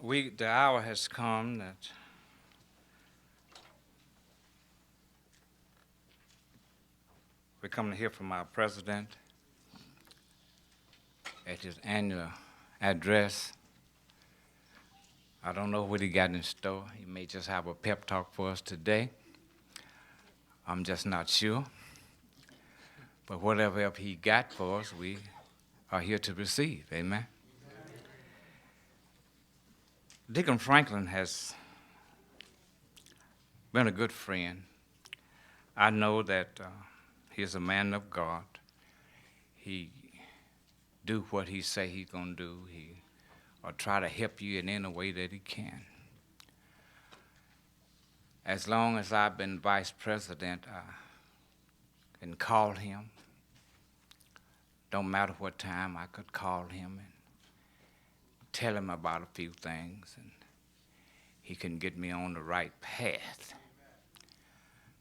The hour has come that we're coming to hear from our president at his annual address. I don't know what he got in store. He may just have a pep talk for us today. I'm just not sure. But whatever help he got for us, we are here to receive. Amen. Deacon Franklin has been a good friend. I know that he's a man of God. He do what he say he's gonna do. He or try to help you in any way that he can. As long as I've been vice president, I can call him. Don't matter what time, I could call him and tell him about a few things, and he can get me on the right path.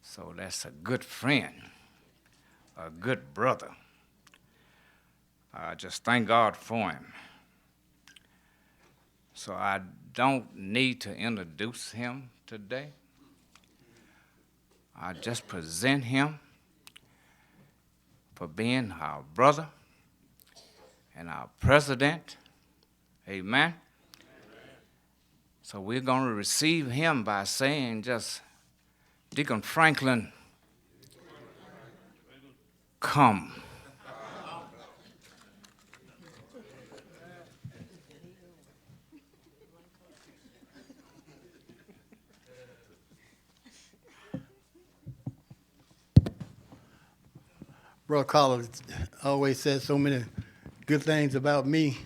So that's a good friend, a good brother. I just thank God for him. So I don't need to introduce him today. I just present him for being our brother and our president. Amen. So we're going to receive him by saying just, Deacon Franklin, come. Brother Collins always says so many good things about me,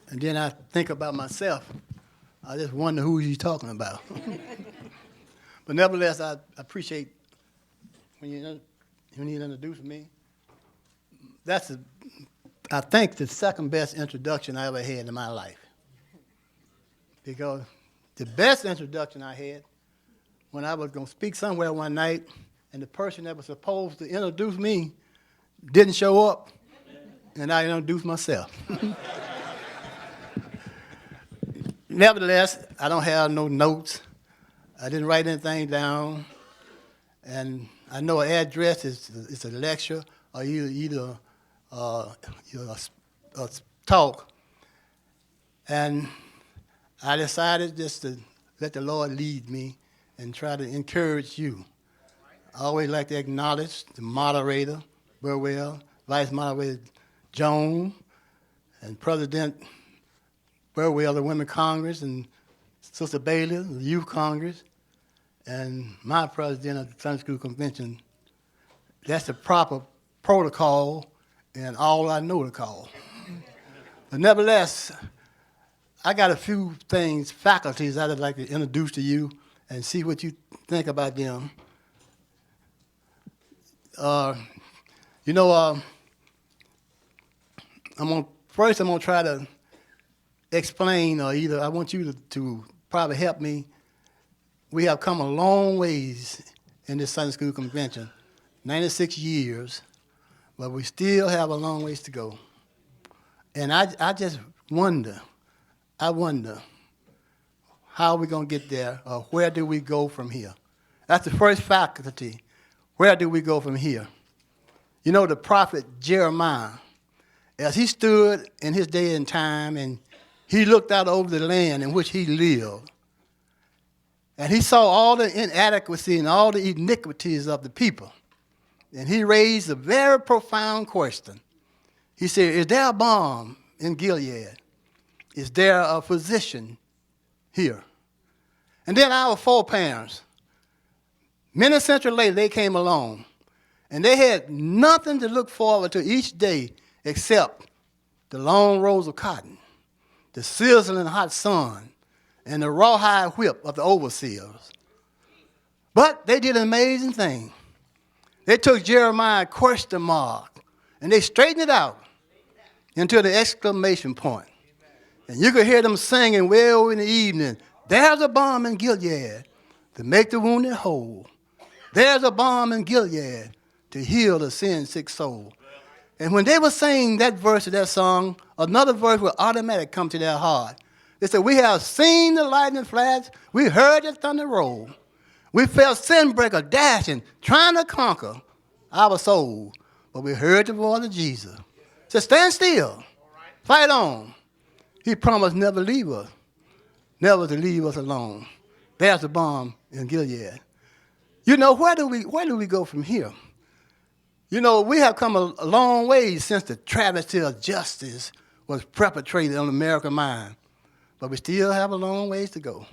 and then I think about myself. I just wonder who he's talking about. But nevertheless, I appreciate when you introduce me. That's, I think, the second best introduction I ever had in my life. Because the best introduction I had when I was going to speak somewhere one night, and the person that was supposed to introduce me didn't show up, and I introduced myself. Nevertheless, I don't have no notes. I didn't write anything down, and I know an address is a lecture or either a talk, and I decided just to let the Lord lead me and try to encourage you. I always like to acknowledge the moderator, Burwell, Vice Moderator Joan, and President Burwell of the Women's Congress, and Sister Bailey, the Youth Congress, and my president of the Sunday School Convention. That's the proper protocol, and all I know to call. But nevertheless, I got a few things, faculties I'd like to introduce to you and see what you think about them. First I'm gonna try to explain, or either I want you to probably help me. We have come a long ways in this Sunday School Convention, 96 years, but we still have a long ways to go. And I just wonder, how are we gonna get there, or where do we go from here? That's the first faculty. Where do we go from here? You know, the prophet Jeremiah, as he stood in his day and time, and he looked out over the land in which he lived, and he saw all the inadequacy and all the iniquities of the people. And he raised a very profound question. He said, is there a balm in Gilead? Is there a physician here? And then our foreparents, many centuries later, they came along, and they had nothing to look forward to each day except the long rows of cotton, the sizzling hot sun, and the rawhide whip of the overseers. But they did an amazing thing. They took Jeremiah's question mark, and they straightened it out into the exclamation point. And you could hear them singing well in the evening, there's a balm in Gilead to make the wounded whole. There's a balm in Gilead to heal the sin-sick soul. And when they were saying that verse of that song, another verse would automatically come to their heart. They said, we have seen the lightning flash. We heard the thunder roll. We felt sin breaker dashing, trying to conquer our soul. But we heard the voice of Jesus. Said, stand still. Fight on. He promised never leave us, never to leave us alone. There's the bomb in Gilead. You know, where do we go from here? You know, we have come a long way since the travesty of justice was perpetrated on the American mind. But we still have a long ways to go.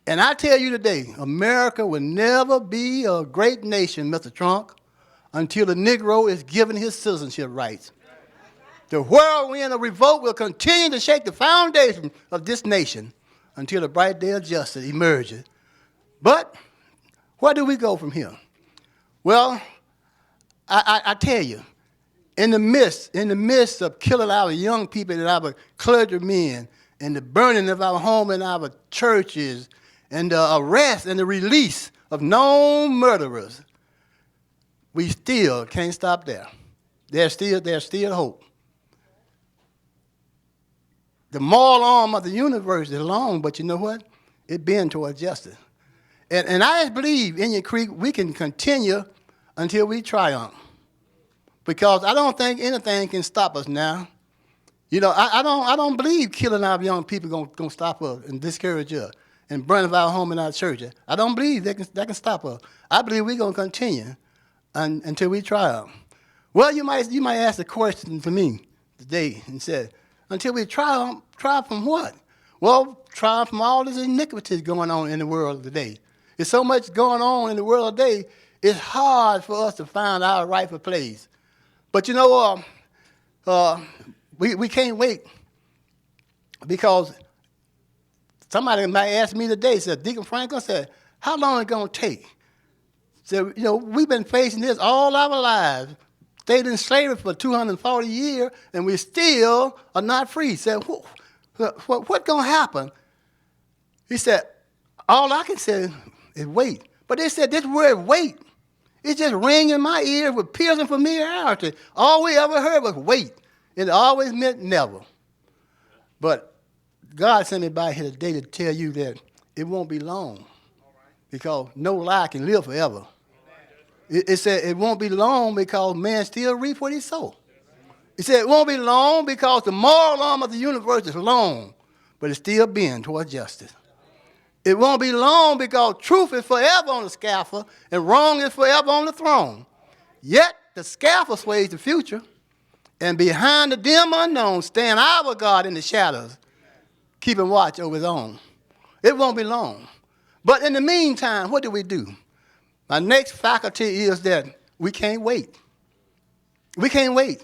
And I tell you today, America will never be a great nation, Mr. Trump, until the Negro is given his citizenship rights. The whirlwind of revolt will continue to shake the foundation of this nation until the bright day of justice emerges. But where do we go from here? Well, I tell you, in the midst of killing our young people and our clergymen, and the burning of our home and our churches, and the arrest and the release of known murderers, we still can't stop there. There's still hope. The moral arm of the universe is long, but you know what? It bends toward justice. And I believe in your creek we can continue until we triumph. Because I don't think anything can stop us now. You know, I don't believe killing our young people gonna stop us and discourage us and burning our home and our churches. I don't believe that can stop us. I believe we're gonna continue until we triumph. Well, you might ask the question to me today and say, until we triumph from what? Well, triumph from all this iniquities going on in the world today. There's so much going on in the world today, it's hard for us to find our rightful place. But you know, we can't wait, because somebody might ask me today, said, Deacon Franklin said, how long is it going to take? So, you know, we've been facing this all our lives, stayed in slavery for 240 years, and we still are not free. Said, what's going to happen? He said, all I can say is wait. But they said this word wait, it just rang in my ears with piercing familiarity. All we ever heard was wait. It always meant never. But God sent me by here today to tell you that it won't be long, because no lie can live forever. It said it won't be long because man still reap what he sow. It said it won't be long because the moral arm of the universe is long, but it still bends toward justice. It won't be long because truth is forever on the scaffold and wrong is forever on the throne. Yet the scaffold sways the future, and behind the dim unknown stand our God in the shadows, keeping watch over his own. It won't be long. But in the meantime, what do? My next faculty is that we can't wait. We can't wait.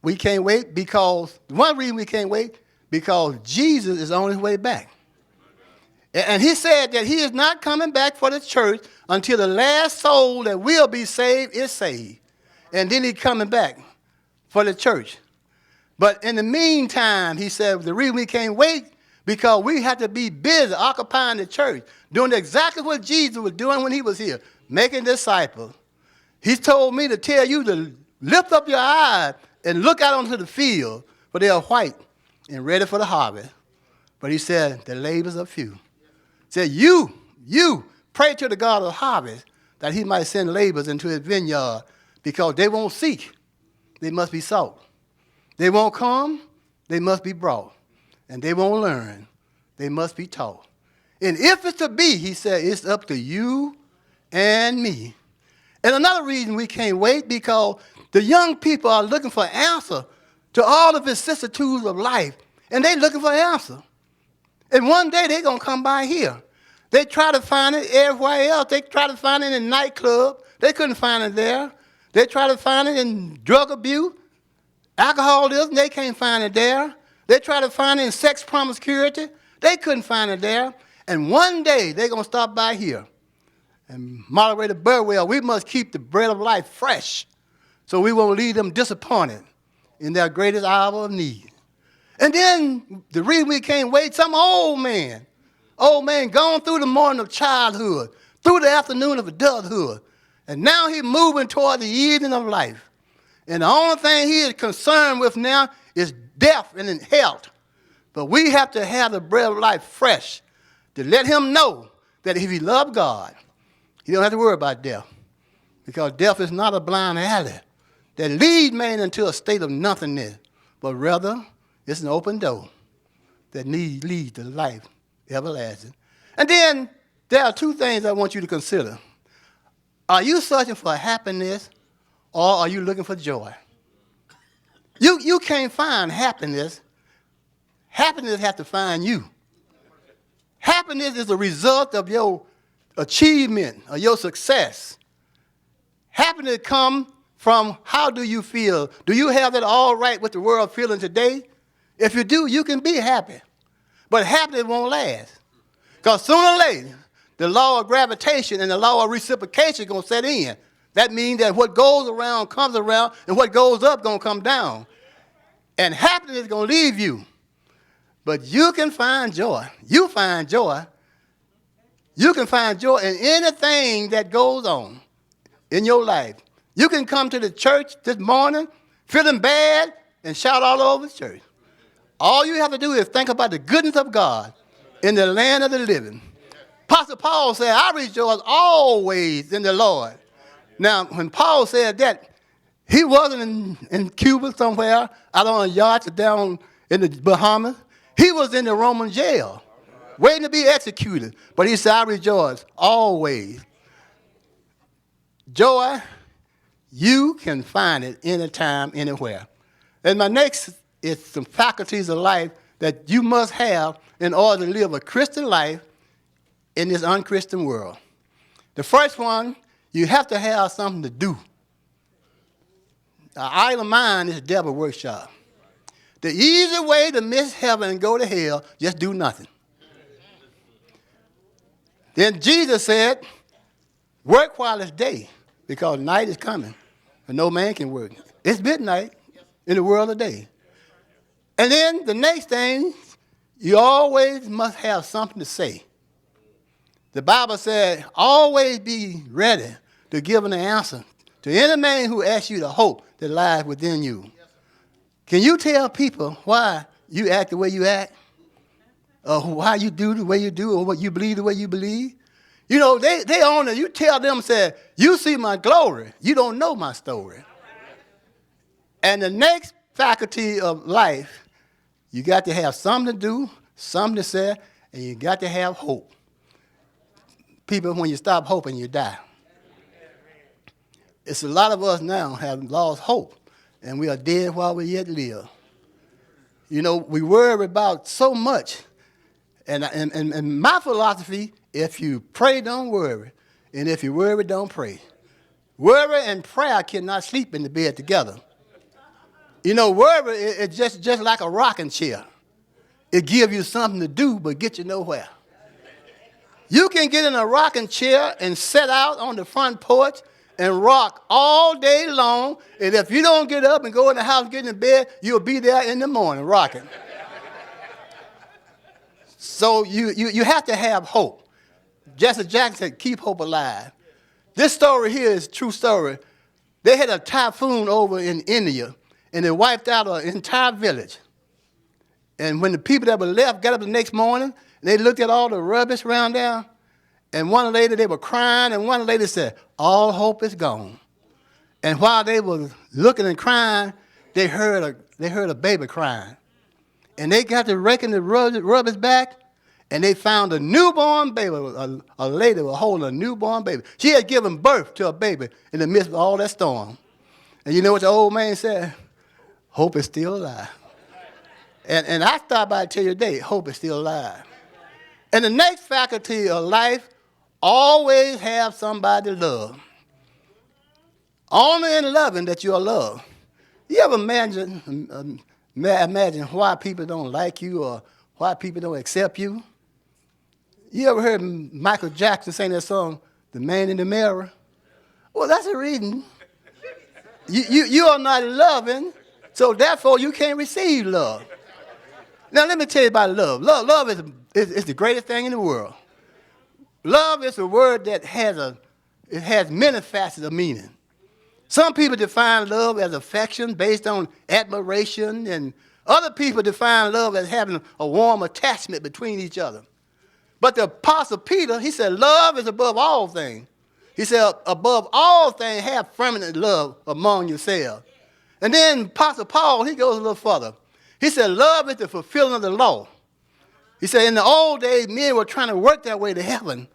We can't wait because, one reason we can't wait, because Jesus is on his way back. And he said that he is not coming back for the church until the last soul that will be saved is saved. And then he's coming back for the church. But in the meantime, he said, the reason we can't wait, because we have to be busy occupying the church, doing exactly what Jesus was doing when he was here, making disciples. He told me to tell you to lift up your eyes and look out onto the field, for they are white and ready for the harvest. But he said, the labors are few. He said, you pray to the God of the harvest that he might send laborers into his vineyard, because they won't seek, they must be sought. They won't come, they must be brought. And they won't learn, they must be taught. And if it's to be, he said, it's up to you and me. And another reason we can't wait, because the young people are looking for answer to all the vicissitudes of life, and they're looking for answer. And one day they're going to come by here. They try to find it everywhere else. They try to find it in a nightclub. They couldn't find it there. They try to find it in drug abuse, alcoholism. They can't find it there. They try to find it in sex promiscuity. They couldn't find it there. And one day they're going to stop by here. And Moderator Burwell, we must keep the bread of life fresh so we won't leave them disappointed in their greatest hour of need. And then the reason we can't wait, some old man gone through the morning of childhood, through the afternoon of adulthood, and now he's moving toward the evening of life. And the only thing he is concerned with now is death and health. But we have to have the bread of life fresh to let him know that if he loves God, he don't have to worry about death. Because death is not a blind alley that leads man into a state of nothingness, but rather it's an open door that leads to life everlasting. And then there are two things I want you to consider. Are you searching for happiness or are you looking for joy? You can't find happiness. Happiness has to find you. Happiness is a result of your achievement or your success. Happiness comes from how do you feel? Do you have it all right with the world feeling today? If you do, you can be happy. But happiness won't last. Because sooner or later, the law of gravitation and the law of reciprocation are going to set in. That means that what goes around comes around, and what goes up is going to come down. And happiness is going to leave you. But you can find joy. You find joy. You can find joy in anything that goes on in your life. You can come to the church this morning feeling bad and shout all over the church. All you have to do is think about the goodness of God in the land of the living. Apostle Paul said, I rejoice always in the Lord. Now, when Paul said that, he wasn't in Cuba somewhere, out on a yacht down in the Bahamas. He was in the Roman jail, waiting to be executed. But he said, I rejoice always. Joy, you can find it anytime, anywhere. And my next is some faculties of life that you must have in order to live a Christian life in this unchristian world. The first one, you have to have something to do. An idle mind is a devil workshop. The easy way to miss heaven and go to hell, just do nothing. Then Jesus said, work while it's day, because night is coming, and no man can work. It's midnight in the world of day. And then the next thing, you always must have something to say. The Bible said, always be ready to give an answer to any man who asks you the hope that lies within you. Can you tell people why you act the way you act? Or why you do the way you do, or what you believe the way you believe? You know, they own it. You tell them, say, you see my glory. You don't know my story. And the next faculty of life, you got to have something to do, something to say, and you got to have hope. People, when you stop hoping, you die. It's a lot of us now have lost hope, and we are dead while we yet live. You know, we worry about so much. And my philosophy, if you pray, don't worry. And if you worry, don't pray. Worry and prayer cannot sleep in the bed together. You know, worry is just like a rocking chair. It gives you something to do, but get you nowhere. You can get in a rocking chair and sit out on the front porch and rock all day long, and if you don't get up and go in the house and get in bed, you'll be there in the morning rocking. So you have to have hope. Jesse Jackson said, keep hope alive. This story here is a true story. They had a typhoon over in India, and it wiped out an entire village. And when the people that were left got up the next morning, they looked at all the rubbish around there, and one lady, they were crying, and one lady said, all hope is gone. And while they were looking and crying, they heard a baby crying. And they got to raking the rubbish back, and they found a newborn baby. A lady was holding a newborn baby. She had given birth to a baby in the midst of all that storm. And you know what the old man said? Hope is still alive. And I stopped by to tell you today, hope is still alive. And the next faculty of life, always have somebody to love. Only in loving that you're loved. You ever imagine why people don't like you or why people don't accept you? You ever heard Michael Jackson sing that song, The Man in the Mirror? Well, that's the reason. You are not loving, so therefore you can't receive love. Now let me tell you about love. Love is the greatest thing in the world. Love is a word that has many facets of meaning. Some people define love as affection based on admiration and Other people define love as having a warm attachment between each other. But the Apostle Peter, he said, love is above all things. He said, above all things, have fervent love among yourselves. And then Apostle Paul, he goes a little further. He said, love is the fulfilling of the law. He said, in the old days, men were trying to work their way to heaven,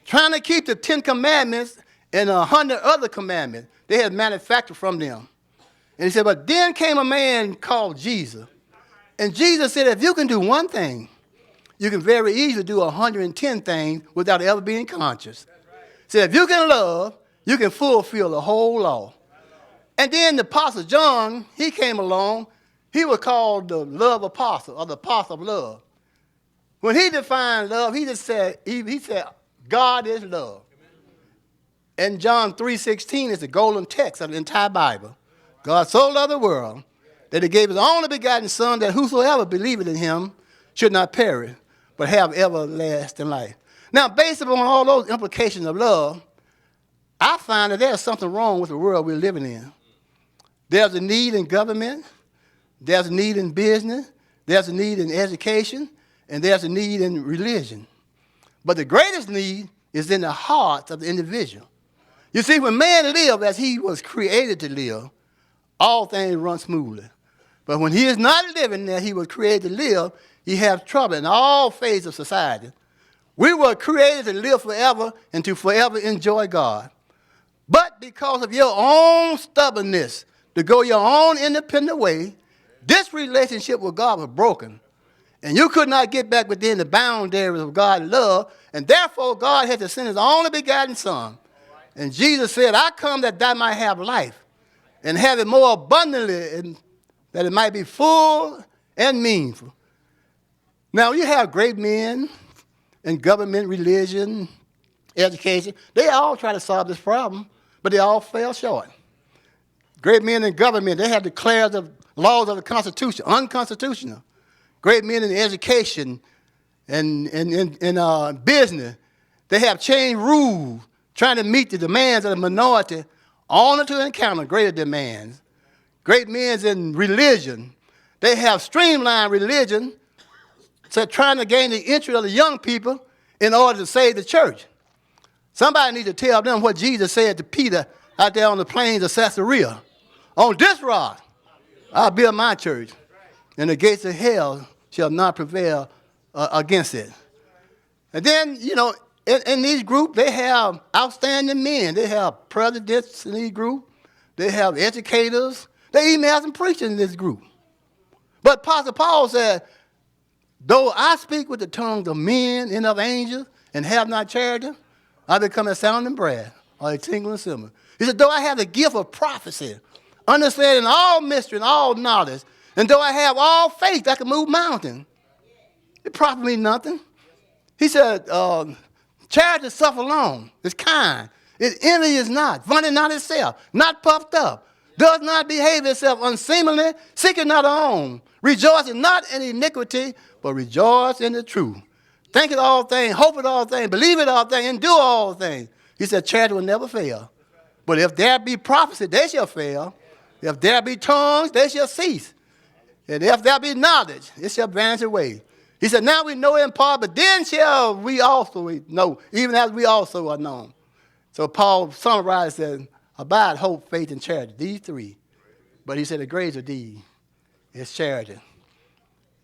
trying to keep the 10 commandments and 100 other commandments they had manufactured from them. And he said, but then came a man called Jesus. And Jesus said, if you can do one thing, you can very easily do 110 things without ever being conscious. He said, if you can love, you can fulfill the whole law. And then the Apostle John, he came along. He was called the love apostle, or the apostle of love. When he defined love, he just said, he said, God is love. And John 3:16 is the golden text of the entire Bible. God so loved the world that he gave his only begotten Son, that whosoever believeth in him should not perish, but have everlasting life. Now, based upon all those implications of love, I find that there's something wrong with the world we're living in. There's a need in government, there's a need in business, there's a need in education, and there's a need in religion. But the greatest need is in the hearts of the individual. You see, when man lives as he was created to live, all things run smoothly. But when he is not living as he was created to live, he has trouble in all phases of society. We were created to live forever and to forever enjoy God. But because of your own stubbornness to go your own independent way, this relationship with God was broken. And you could not get back within the boundaries of God's love, and therefore God had to send his only begotten Son. And Jesus said, I come that thou might have life, and have it more abundantly, and that it might be full and meaningful. Now, you have great men in government, religion, education. They all try to solve this problem, but they all fell short. Great men in government, they have declared the laws of the Constitution unconstitutional. Great men in education and in business, they have changed rules, trying to meet the demands of the minority, only to encounter greater demands. Great men in religion, they have streamlined religion, so trying to gain the interest of the young people in order to save the church. Somebody needs to tell them what Jesus said to Peter out there on the plains of Caesarea. On this rock, I'll build my church, and the gates of hell shall not prevail against it. And then, you know, in these groups, they have outstanding men. They have presidents in these groups. They have educators. They even have some preachers in this group. But Apostle Paul said, though I speak with the tongues of men and of angels and have not charity, I become a sounding brass or a tingling cymbal. He said, though I have the gift of prophecy, understanding all mystery and all knowledge, and though I have all faith, I can move mountains, it profits me nothing. He said, charity suffer long, is kind, it envies not, vaunteth not itself, not puffed up, does not behave itself unseemly, seeketh not her own, rejoiceth not in iniquity, but rejoice in the truth. Thinketh all things, hopeth all things, believeth all things, endure all things. He said, charity will never fail. But if there be prophecy, they shall fail. If there be tongues, they shall cease. And if there be knowledge, it shall vanish away. He said, now we know in part, but then shall we also know, even as we also are known. So Paul summarized that abide, hope, faith, and charity, these three. But he said the greater of these is charity.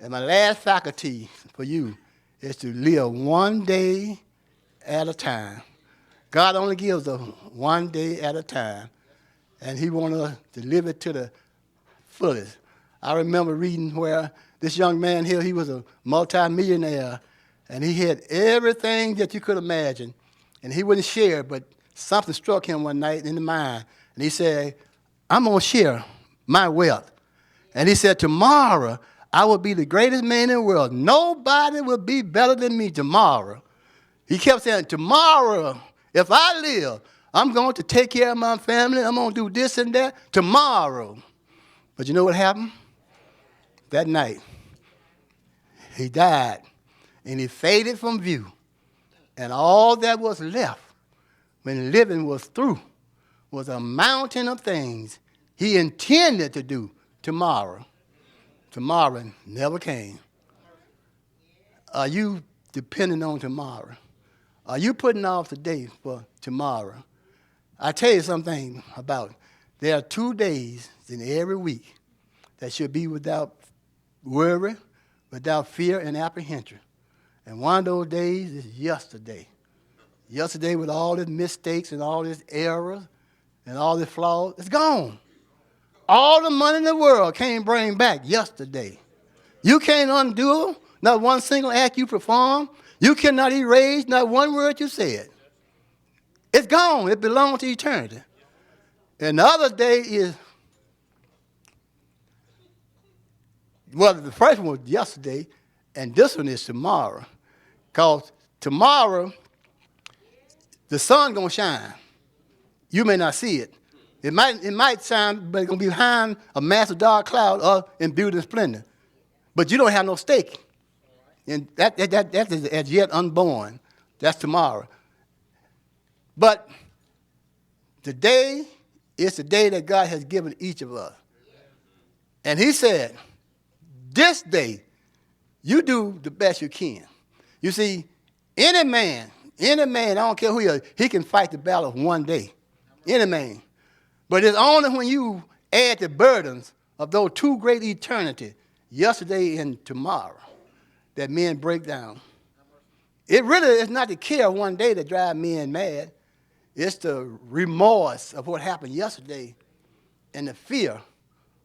And my last faculty for you is to live one day at a time. God only gives us one day at a time, and he wants us to live it to the fullest. I remember reading where this young man here, he was a multimillionaire, and he had everything that you could imagine, and he wouldn't share, but something struck him one night in the mind, and he said, I'm going to share my wealth. And he said, tomorrow, I will be the greatest man in the world. Nobody will be better than me tomorrow. He kept saying, tomorrow, if I live, I'm going to take care of my family. I'm going to do this and that tomorrow. But you know what happened? That night, he died, and he faded from view. And all that was left when living was through was a mountain of things he intended to do tomorrow. tomorrow never came. Are you depending on tomorrow? Are you putting off today for tomorrow? I tell you something about it. There are 2 days in every week that should be without worry, without fear and apprehension. And one of those days is yesterday. Yesterday with all its mistakes and all its errors and all its flaws, it's gone. All the money in the world can't bring back yesterday. You can't undo not one single act you performed. You cannot erase not one word you said. It's gone. It belongs to eternity. And the other day is, well, the first one was yesterday, and this one is tomorrow. Because tomorrow, the sun going to shine. You may not see it. It might shine, but it's going to be behind a massive dark cloud or in beauty and splendor. But you don't have no stake. And that is as yet unborn. That's tomorrow. But today is the day that God has given each of us. And he said, this day, you do the best you can. You see, any man, I don't care who he is, he can fight the battle of one day. Any man. But it's only when you add the burdens of those two great eternities, yesterday and tomorrow, that men break down. It really is not the care of one day that drives men mad. It's the remorse of what happened yesterday and the fear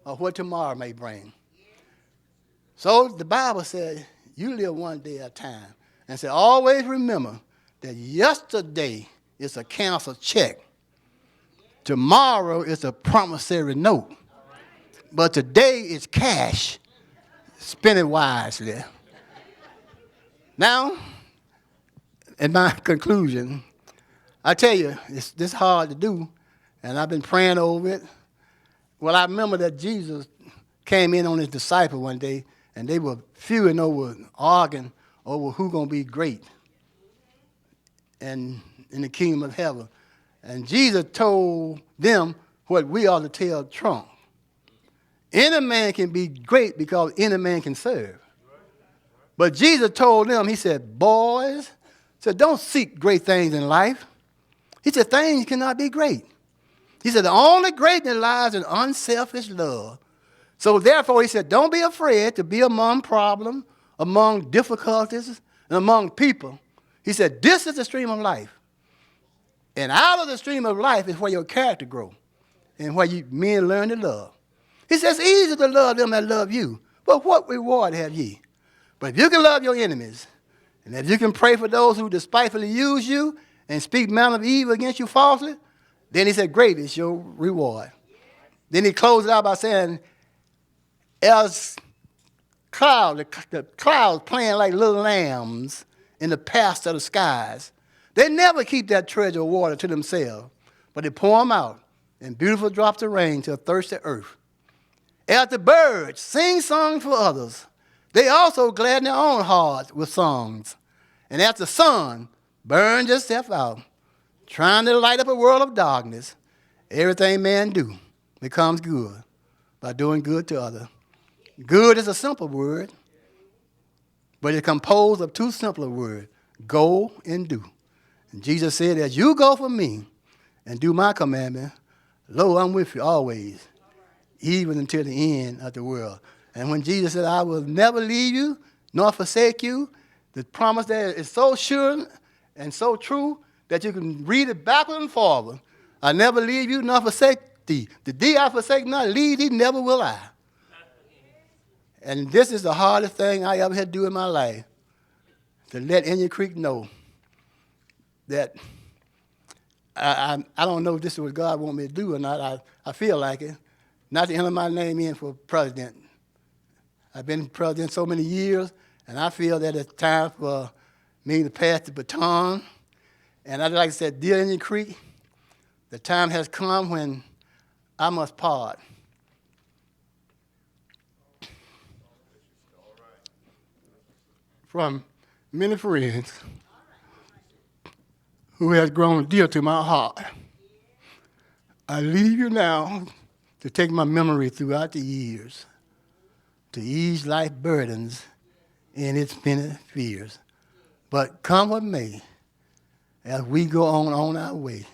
of what tomorrow may bring. So the Bible said, you live one day at a time. And said, always remember that yesterday is a canceled check. Tomorrow is a promissory note. But today is cash. Spend it wisely. Now, in my conclusion, I tell you, this hard to do, and I've been praying over it. Well, I remember that Jesus came in on his disciples one day, and they were fewing over, arguing over who's going to be great and in the kingdom of heaven. And Jesus told them what we ought to tell Trump. Any man can be great because any man can serve. But Jesus told them, he said, boys, don't seek great things in life. He said, things cannot be great. He said, the only greatness lies in unselfish love. So therefore, he said, don't be afraid to be among problems, among difficulties, and among people. He said, this is the stream of life. And out of the stream of life is where your character grows and where men learn to love. He says, it's easy to love them that love you, but what reward have ye? But if you can love your enemies, and if you can pray for those who despitefully use you and speak manner of evil against you falsely, then he said, great is your reward. Then he closed it out by saying, as the clouds playing like little lambs in the pasture of the skies, they never keep that treasure of water to themselves, but they pour them out in beautiful drops of rain to a thirsty earth. As the birds sing songs for others, they also gladden their own hearts with songs. And as the sun burns itself out, trying to light up a world of darkness, everything man do becomes good by doing good to others. Good is a simple word, but it's composed of two simpler words, go and do. And Jesus said, as you go for me and do my commandment, lo, I'm with you always, even until the end of the world. And when Jesus said, I will never leave you nor forsake you, the promise there is so sure and so true that you can read it backward and forward. I never leave you nor forsake thee. The day I forsake not, leave thee, never will I. And this is the hardest thing I ever had to do in my life, to let Indian Creek know that I don't know if this is what God wants me to do or not. I feel like it. Not to enter my name in for president. I've been president so many years, and I feel that it's time for me to pass the baton. And I'd like to say, dear Indian Creek, the time has come when I must part. From many friends who has grown dear to my heart. I leave you now to take my memory throughout the years, to ease life's burdens and its many fears. But come what may, as we go on our way,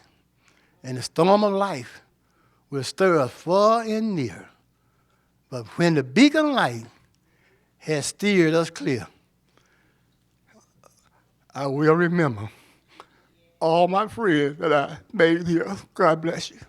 and the storm of life will stir us far and near. But when the beacon light has steered us clear, I will remember all my friends that I made here. God bless you.